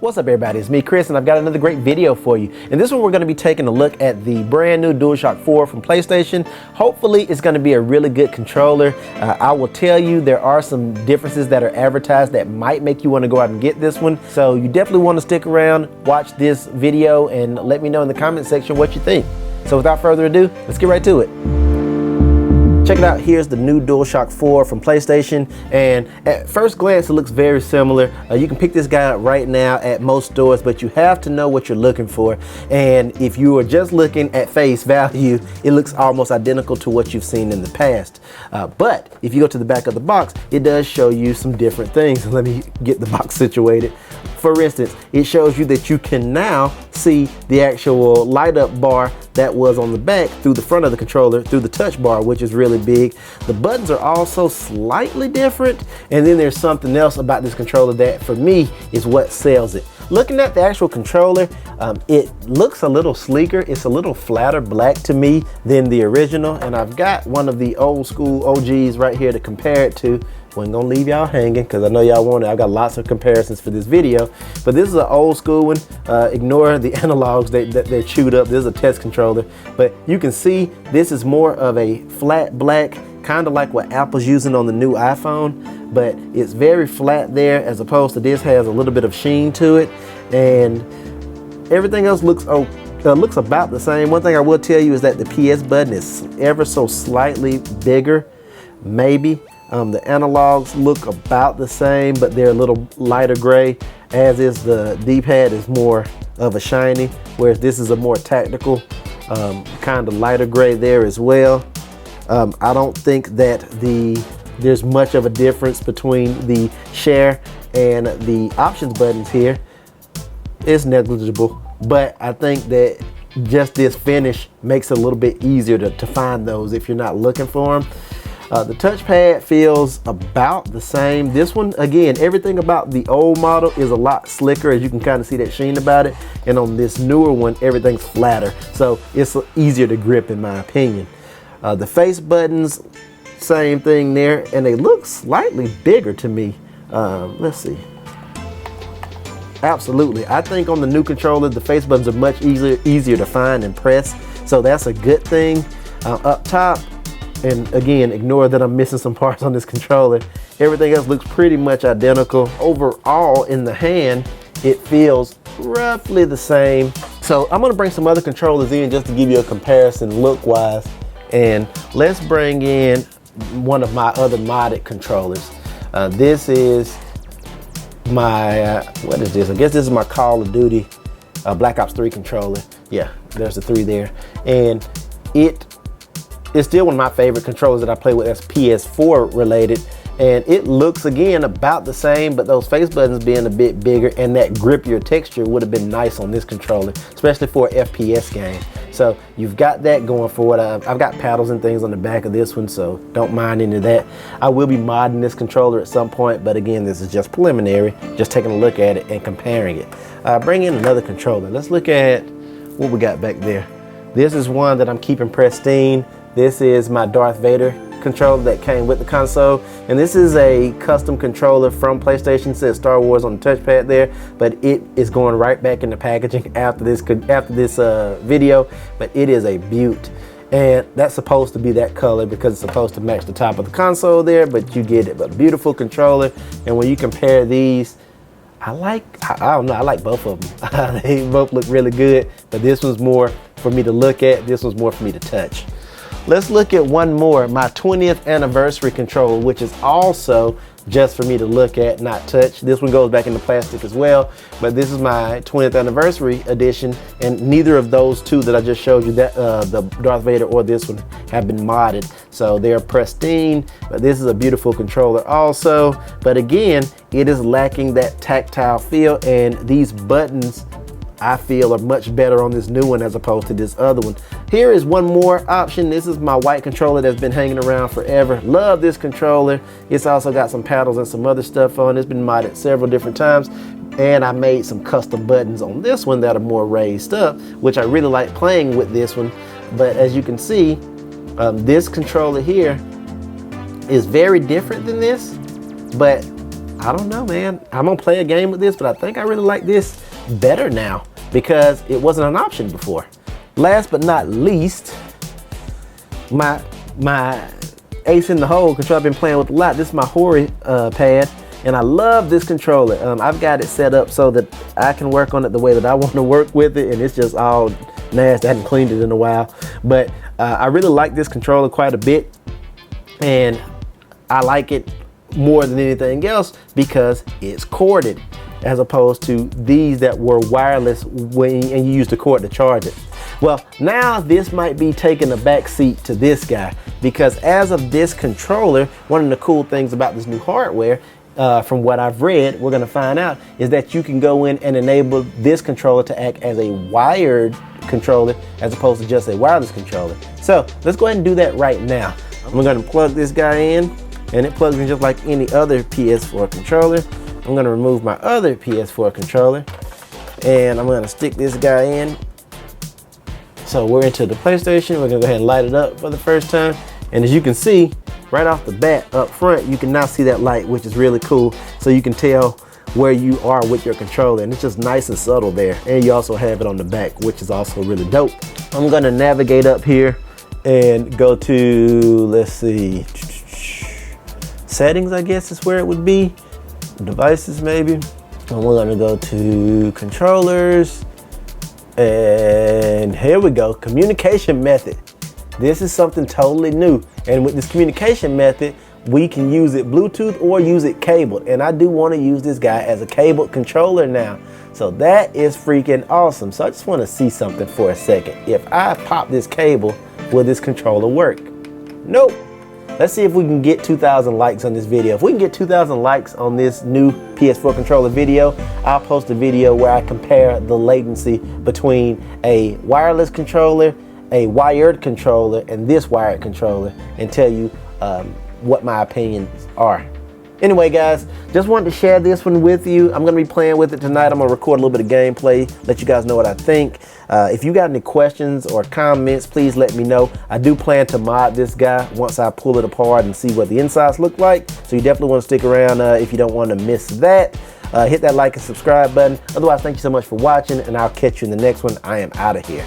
What's up everybody, it's me Chris and I've got another great video for you. In this one we're going to be taking a look at the brand new DualShock 4 from PlayStation. Hopefully it's going to be a really good controller. I will tell you there are some differences that are advertised that might make you want to go out and get this one. So you definitely want to stick around, watch this video and let me know in the comment section what you think. So without further ado, let's get right to it. Check it out, here's the new DualShock 4 from PlayStation, and at first glance it looks very similar. You can pick this guy up right now at most stores, but you have to know what you're looking for. And if you are just looking at face value, it looks almost identical to what you've seen in the past. But if you go to the back of the box, it does show you some different things. Let me get the box situated. For instance, it shows you that you can now see the actual light up bar that was on the back through the front of the controller through the touch bar, which is really big. The buttons are also slightly different, and then there's something else about this controller that for me is what sells it. Looking at the actual controller, it looks a little sleeker. It's a little flatter black to me than the original, and I've got one of the old school OGs right here to compare it to. Wasn't gonna leave y'all hanging because I know y'all want it. I've got lots of comparisons for this video, but this is an old school one. Ignore the analogs that they're chewed up. This is a test controller, but you can see this is more of a flat black, kind of like what Apple's using on the new iPhone, but it's very flat there as opposed to this has a little bit of sheen to it, and everything else looks about the same. One thing I will tell you is that the PS button is ever so slightly bigger, maybe. The analogs look about the same, but they're a little lighter gray, as is the D-pad is more of a shiny, whereas this is a more tactical, kind of lighter gray there as well. I don't think that there's much of a difference between the share and the options buttons here. It's negligible, but I think that just this finish makes it a little bit easier to find those if you're not looking for them. The touchpad feels about the same. This one, again, everything about the old model is a lot slicker, as you can kind of see that sheen about it. And on this newer one, everything's flatter. So it's easier to grip in my opinion. The face buttons, same thing there, and they look slightly bigger to me. Let's see. Absolutely, I think on the new controller, the face buttons are much easier to find and press. So that's a good thing. Up top, and again, ignore that I'm missing some parts on this controller. Everything else looks pretty much identical. Overall, in the hand, it feels roughly the same. So I'm gonna bring some other controllers in just to give you a comparison look-wise. And let's bring in one of my other modded controllers. This is my, what is this? I guess this is my Call of Duty Black Ops 3 controller. Yeah, there's the 3 there. And it's still one of my favorite controllers that I play with that's PS4 related, and it looks again about the same, but those face buttons being a bit bigger and that grippier texture would have been nice on this controller, especially for an FPS game. So you've got that going for it. I've got paddles and things on the back of this one, so don't mind any of that. I will be modding this controller at some point, but again, this is just preliminary, just taking a look at it and comparing it. Bring in another controller. Let's look at what we got back there. This is one that I'm keeping pristine. This is my Darth Vader controller that came with the console, and this is a custom controller from PlayStation. It says Star Wars on the touchpad there, but it is going right back in the packaging after this video. But it is a beaut, and that's supposed to be that color because it's supposed to match the top of the console there, but you get it. But beautiful controller, and when you compare these, I don't know, I like both of them. They both look really good, but this one's more for me to look at, this one's more for me to touch. Let's look at one more, my 20th anniversary controller, which is also just for me to look at, not touch. This one goes back into plastic as well, but this is my 20th anniversary edition, and neither of those two that I just showed you, that the Darth Vader or this one, have been modded. So they're pristine, but this is a beautiful controller also. But again, it is lacking that tactile feel, and these buttons I feel are much better on this new one as opposed to this other one. Here is one more option. This is my white controller that's been hanging around forever. Love this controller. It's also got some paddles and some other stuff on it. It's been modded several different times. And I made some custom buttons on this one that are more raised up, which I really like playing with this one. But as you can see, this controller here is very different than this, but I don't know, man. I'm gonna play a game with this, but I think I really like this better now because it wasn't an option before. Last but not least, my ace in the hole controller I've been playing with a lot. This is my Hori pad, and I love this controller. I've got it set up so that I can work on it the way that I want to work with it, and it's just all nasty. I hadn't cleaned it in a while, but I really like this controller quite a bit, and I like it more than anything else because it's corded, as opposed to these that were wireless and you use the cord to charge it. Well, now this might be taking a back seat to this guy, because as of this controller, one of the cool things about this new hardware, from what I've read, we're gonna find out, is that you can go in and enable this controller to act as a wired controller as opposed to just a wireless controller. So let's go ahead and do that right now. I'm gonna plug this guy in, and it plugs in just like any other PS4 controller. I'm gonna remove my other PS4 controller, and I'm gonna stick this guy in. So we're into the PlayStation. We're gonna go ahead and light it up for the first time. And as you can see, right off the bat up front, you can now see that light, which is really cool. So you can tell where you are with your controller, and it's just nice and subtle there. And you also have it on the back, which is also really dope. I'm gonna navigate up here and go to, let's see, settings, I guess is where it would be. Devices maybe. And we're gonna go to controllers. And here we go, communication method. This is something totally new. And with this communication method, we can use it Bluetooth or use it cabled. And I do want to use this guy as a cabled controller now. So that is freaking awesome. So I just want to see something for a second. If I pop this cable, will this controller work? Nope. Let's see if we can get 2,000 likes on this video. If we can get 2,000 likes on this new PS4 controller video, I'll post a video where I compare the latency between a wireless controller, a wired controller, and this wired controller, and tell you what my opinions are. Anyway, guys, just wanted to share this one with you. I'm gonna be playing with it tonight. I'm gonna record a little bit of gameplay, let you guys know what I think. If you got any questions or comments, please let me know. I do plan to mod this guy once I pull it apart and see what the insides look like. So you definitely wanna stick around if you don't wanna miss that. Hit that like and subscribe button. Otherwise, thank you so much for watching, and I'll catch you in the next one. I am out of here.